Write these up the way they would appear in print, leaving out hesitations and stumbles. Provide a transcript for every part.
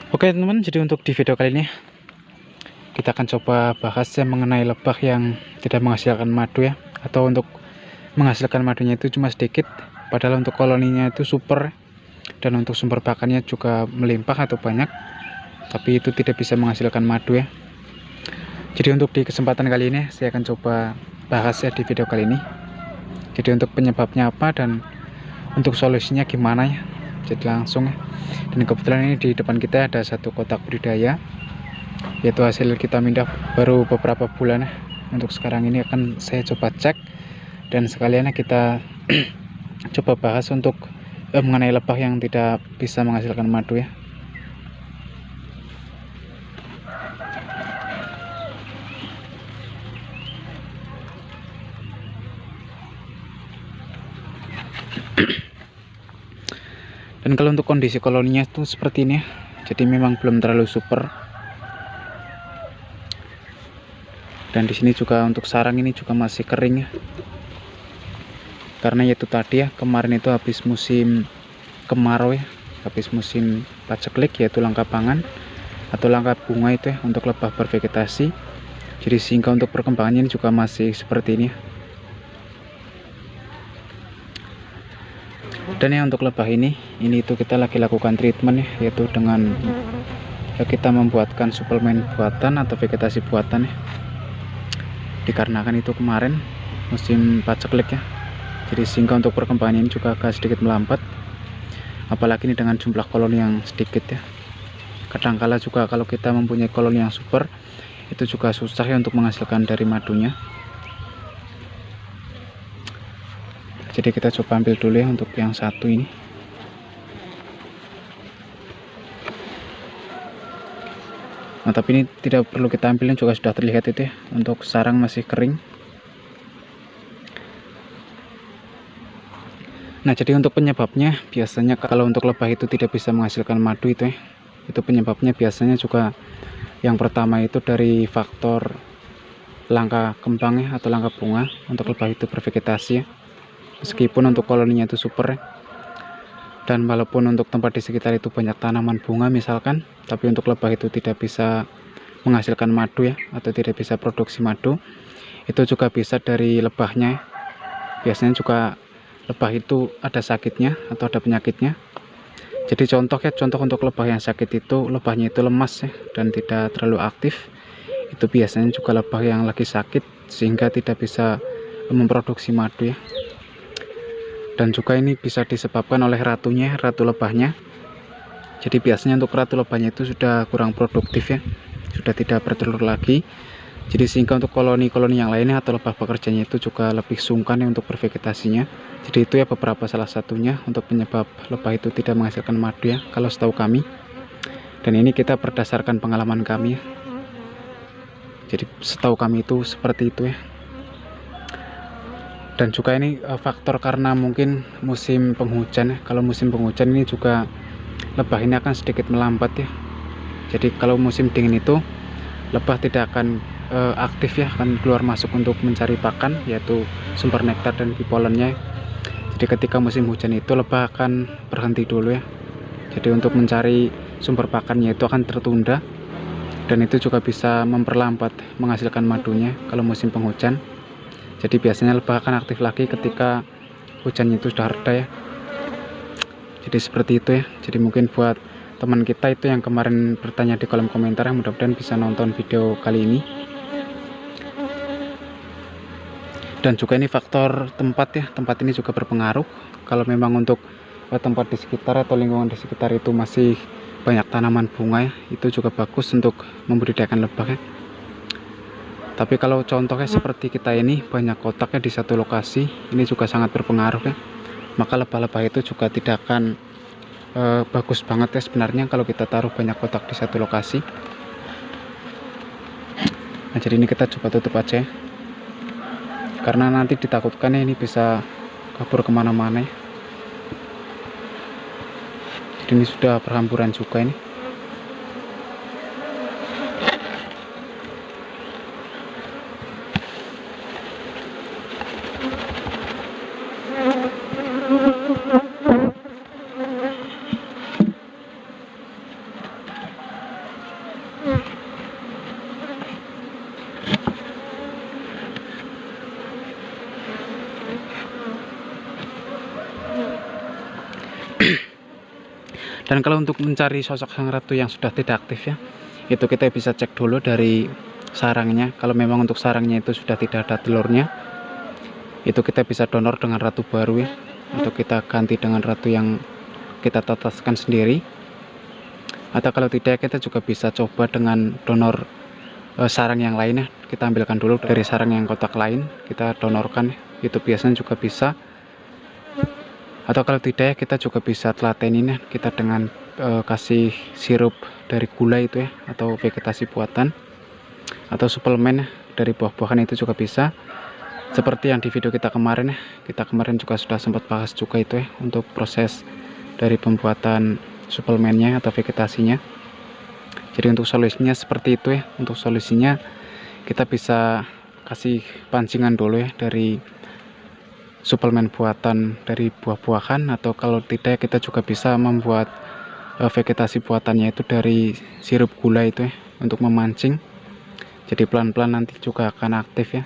Oke teman-teman, jadi untuk di video kali ini kita akan coba bahas ya mengenai lebah yang tidak menghasilkan madu ya, atau untuk menghasilkan madunya itu cuma sedikit, padahal untuk koloninya itu super dan untuk sumber pakannya juga melimpah atau banyak, tapi itu tidak bisa menghasilkan madu ya. Jadi untuk di kesempatan kali ini saya akan coba bahas ya di video kali ini. Jadi untuk penyebabnya apa dan untuk solusinya gimana ya. Jadi langsung ya. Dan kebetulan ini di depan kita ada satu kotak budidaya, yaitu hasil kita mindah baru beberapa bulan. Untuk sekarang ini akan saya coba cek dan sekalian kita coba bahas untuk mengenai lebah yang tidak bisa menghasilkan madu ya. Dan kalau untuk kondisi koloninya itu seperti ini ya, jadi memang belum terlalu super. Dan di sini juga untuk sarang ini juga masih kering ya, karena yaitu tadi ya, kemarin itu habis musim kemarau ya, habis musim paceklik, yaitu langka pangan atau langka bunga itu ya untuk lebah bervegetasi. Jadi sehingga untuk perkembangannya ini juga masih seperti ini ya. Dan ya untuk lebah ini itu kita lagi lakukan treatment ya, yaitu dengan kita membuatkan suplemen buatan atau vegetasi buatan ya, dikarenakan itu kemarin musim paceklik ya. Jadi sehingga untuk perkembangan ini juga agak sedikit melambat, apalagi ini dengan jumlah koloni yang sedikit ya. Kadangkala juga kalau kita mempunyai koloni yang super, itu juga susah ya untuk menghasilkan dari madunya. Jadi kita coba ambil dulu ya untuk yang satu ini. Nah tapi ini tidak perlu kita ambilin, juga sudah terlihat itu ya, untuk sarang masih kering. Nah jadi untuk penyebabnya biasanya kalau untuk lebah itu tidak bisa menghasilkan madu itu ya, itu penyebabnya biasanya juga yang pertama itu dari faktor langka kembang ya, atau langka bunga untuk lebah itu bervegetasi ya. Meskipun untuk koloninya itu super ya, dan walaupun untuk tempat di sekitar itu banyak tanaman bunga misalkan, tapi untuk lebah itu tidak bisa menghasilkan madu ya, atau tidak bisa produksi madu, itu juga bisa dari lebahnya. Biasanya juga lebah itu ada sakitnya atau ada penyakitnya. Jadi contoh untuk lebah yang sakit itu, lebahnya itu lemas ya dan tidak terlalu aktif, itu biasanya juga lebah yang lagi sakit sehingga tidak bisa memproduksi madu ya. Dan juga ini bisa disebabkan oleh ratunya, ratu lebahnya. Jadi biasanya untuk ratu lebahnya itu sudah kurang produktif ya, sudah tidak bertelur lagi. Jadi sehingga untuk koloni-koloni yang lainnya atau lebah pekerjanya itu juga lebih sungkan ya untuk bervegetasinya. Jadi itu ya beberapa salah satunya untuk penyebab lebah itu tidak menghasilkan madu ya, kalau setahu kami. Dan ini kita berdasarkan pengalaman kami ya. Jadi setahu kami itu seperti itu ya. Dan juga ini faktor karena mungkin musim penghujan ya. Kalau musim penghujan ini juga lebah ini akan sedikit melambat ya. Jadi kalau musim dingin itu lebah tidak akan aktif ya, akan keluar masuk untuk mencari pakan, yaitu sumber nektar dan polennya. Jadi ketika musim hujan itu lebah akan berhenti dulu ya. Jadi untuk mencari sumber pakannya itu akan tertunda, dan itu juga bisa memperlambat menghasilkan madunya kalau musim penghujan. Jadi biasanya lebah akan aktif lagi ketika hujannya itu sudah reda ya. Jadi seperti itu ya. Jadi mungkin buat teman kita itu yang kemarin bertanya di kolom komentar, mudah-mudahan bisa nonton video kali ini. Dan juga ini faktor tempat ya, tempat ini juga berpengaruh. Kalau memang untuk tempat di sekitar atau lingkungan di sekitar itu masih banyak tanaman bunga ya, itu juga bagus untuk membudidayakan lebah ya. Tapi kalau contohnya seperti kita ini banyak kotaknya di satu lokasi, ini juga sangat berpengaruh ya. Maka lebah-lebah itu juga tidak akan bagus banget ya sebenarnya kalau kita taruh banyak kotak di satu lokasi. Nah jadi ini kita coba tutup aja ya, karena nanti ditakutkan ya ini bisa kabur kemana-mana ya. Jadi ini sudah berhamburan juga ini. Dan kalau untuk mencari sosok sang ratu yang sudah tidak aktif ya, itu kita bisa cek dulu dari sarangnya. Kalau memang untuk sarangnya itu sudah tidak ada telurnya, itu kita bisa donor dengan ratu baru ya, untuk kita ganti dengan ratu yang kita tetaskan sendiri. Atau kalau tidak, kita juga bisa coba dengan donor sarang yang lainnya. Kita ambilkan dulu dari sarang yang kotak lain, kita donorkan, itu biasanya juga bisa. Atau kalau tidak ya, kita juga bisa telatenin ya, kita dengan kasih sirup dari gula itu ya, atau vegetasi buatan, atau suplemen ya, dari buah-buahan, itu juga bisa. Seperti yang di video kita kemarin ya, kita kemarin juga sudah sempat bahas juga itu ya, untuk proses dari pembuatan suplemennya atau vegetasinya. Jadi untuk solusinya seperti itu ya. Untuk solusinya kita bisa kasih pancingan dulu ya dari suplemen buatan dari buah-buahan, atau kalau tidak kita juga bisa membuat vegetasi buatannya itu dari sirup gula itu ya, untuk memancing. Jadi pelan-pelan nanti juga akan aktif ya.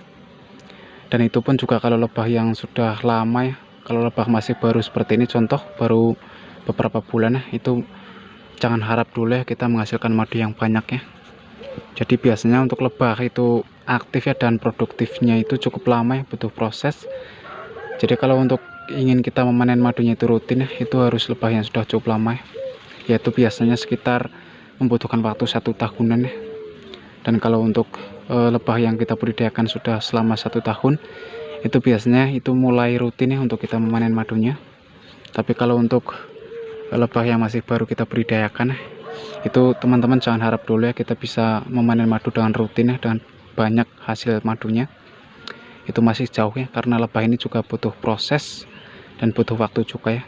Dan itu pun juga kalau lebah yang sudah lama ya. Kalau lebah masih baru seperti ini, contoh baru beberapa bulan ya, itu jangan harap dulu ya kita menghasilkan madu yang banyak ya. Jadi biasanya untuk lebah itu aktif ya dan produktifnya itu cukup lama ya, butuh proses. Jadi kalau untuk ingin kita memanen madunya itu rutin ya, itu harus lebah yang sudah cukup lama ya, yaitu biasanya sekitar membutuhkan waktu 1 tahunan ya. Dan kalau untuk lebah yang kita budidayakan sudah selama 1 tahun, itu biasanya itu mulai rutin ya untuk kita memanen madunya. Tapi kalau untuk lebah yang masih baru kita budidayakan, itu teman-teman jangan harap dulu ya kita bisa memanen madu dengan rutin ya, dengan banyak hasil madunya. Itu masih jauh ya, karena lebah ini juga butuh proses dan butuh waktu juga ya.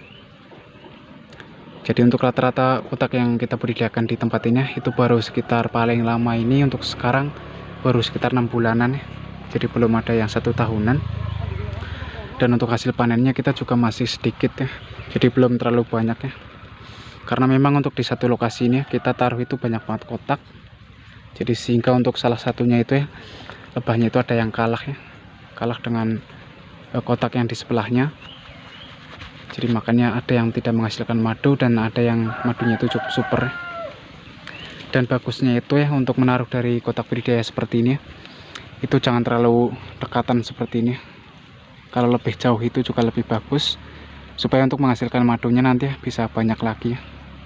Jadi untuk rata-rata kotak yang kita budidayakan di tempat ini itu baru sekitar, paling lama ini untuk sekarang baru sekitar 6 bulanan ya. Jadi belum ada yang 1 tahunan. Dan untuk hasil panennya kita juga masih sedikit ya, jadi belum terlalu banyak ya. Karena memang untuk di satu lokasi ini kita taruh itu banyak banget kotak. Jadi sehingga untuk salah satunya itu ya, lebahnya itu ada yang kalah ya, kalah dengan kotak yang di sebelahnya. Jadi makanya ada yang tidak menghasilkan madu dan ada yang madunya itu cukup super ya. Dan bagusnya itu ya, untuk menaruh dari kotak budidaya seperti ini, itu jangan terlalu dekatan seperti ini. Kalau lebih jauh itu juga lebih bagus, supaya untuk menghasilkan madunya nanti ya, bisa banyak lagi ya.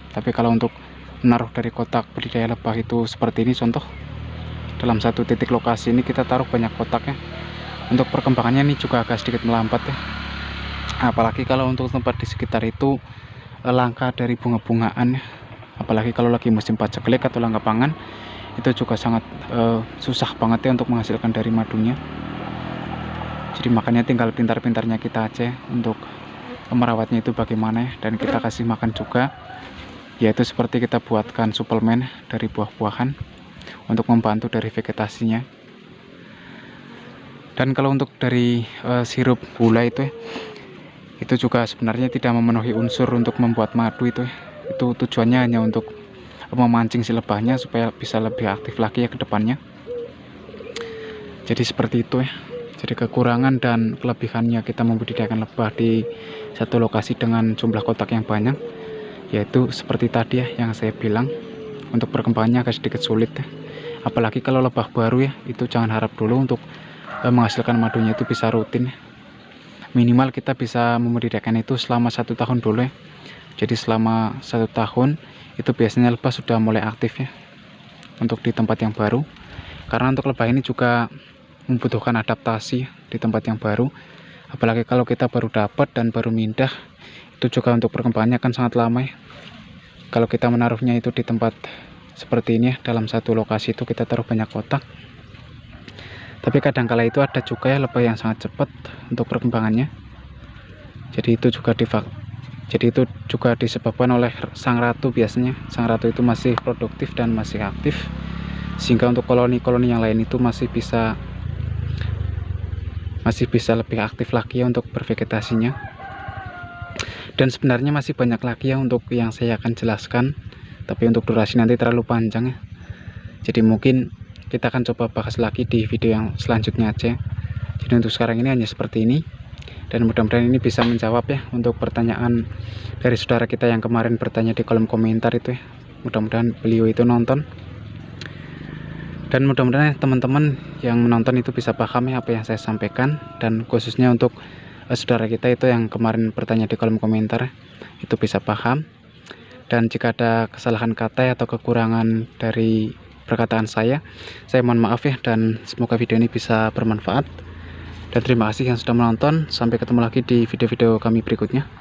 Tapi kalau untuk menaruh dari kotak budidaya lebah itu seperti ini, contoh dalam satu titik lokasi ini kita taruh banyak kotak ya, untuk perkembangannya ini juga agak sedikit melambat ya. Apalagi kalau untuk tempat di sekitar itu langka dari bunga-bungaan ya. Apalagi kalau lagi musim paceklik atau langka pangan, itu juga sangat susah banget ya untuk menghasilkan dari madunya. Jadi makanya tinggal pintar-pintarnya kita aja untuk merawatnya itu bagaimana ya. Dan kita kasih makan juga, yaitu seperti kita buatkan suplemen dari buah-buahan untuk membantu dari vegetasinya. Dan kalau untuk dari sirup gula itu ya, itu juga sebenarnya tidak memenuhi unsur untuk membuat madu itu ya. Itu tujuannya hanya untuk memancing si lebahnya supaya bisa lebih aktif lagi ya ke depannya. Jadi seperti itu ya. Jadi kekurangan dan kelebihannya kita membudidayakan lebah di satu lokasi dengan jumlah kotak yang banyak, yaitu seperti tadi ya yang saya bilang, untuk perkembangannya agak sedikit sulit ya. Apalagi kalau lebah baru ya, itu jangan harap dulu untuk menghasilkan madunya itu bisa rutin ya. Minimal kita bisa membudidayakan itu selama 1 tahun dulu ya. Jadi selama 1 tahun itu biasanya lebah sudah mulai aktif ya untuk di tempat yang baru. Karena untuk lebah ini juga membutuhkan adaptasi di tempat yang baru. Apalagi kalau kita baru dapat dan baru mindah, itu juga untuk perkembangannya akan sangat lama ya. Kalau kita menaruhnya itu di tempat seperti ini ya, dalam satu lokasi itu kita taruh banyak kotak. Tapi kadangkala itu ada juga ya lebah yang sangat cepat untuk perkembangannya. Jadi itu juga disebabkan oleh sang ratu biasanya. Sang ratu itu masih produktif dan masih aktif, sehingga untuk koloni-koloni yang lain itu masih bisa lebih aktif lagi ya untuk bervegetasinya. Dan sebenarnya masih banyak lagi ya untuk yang saya akan jelaskan, tapi untuk durasi nanti terlalu panjang ya. Jadi mungkin kita akan coba bahas lagi di video yang selanjutnya aja. Jadi untuk sekarang ini hanya seperti ini. dan mudah-mudahan ini bisa menjawab ya untuk pertanyaan dari saudara kita yang kemarin bertanya di kolom komentar itu ya. Mudah-mudahan beliau itu nonton, dan mudah-mudahan teman-teman yang menonton itu bisa paham ya apa yang saya sampaikan, dan khususnya untuk saudara kita itu yang kemarin bertanya di kolom komentar itu bisa paham. Dan jika ada kesalahan kata atau kekurangan dari perkataan saya mohon maaf ya, dan semoga video ini bisa bermanfaat. Dan terima kasih yang sudah menonton. Sampai ketemu lagi di video-video kami berikutnya.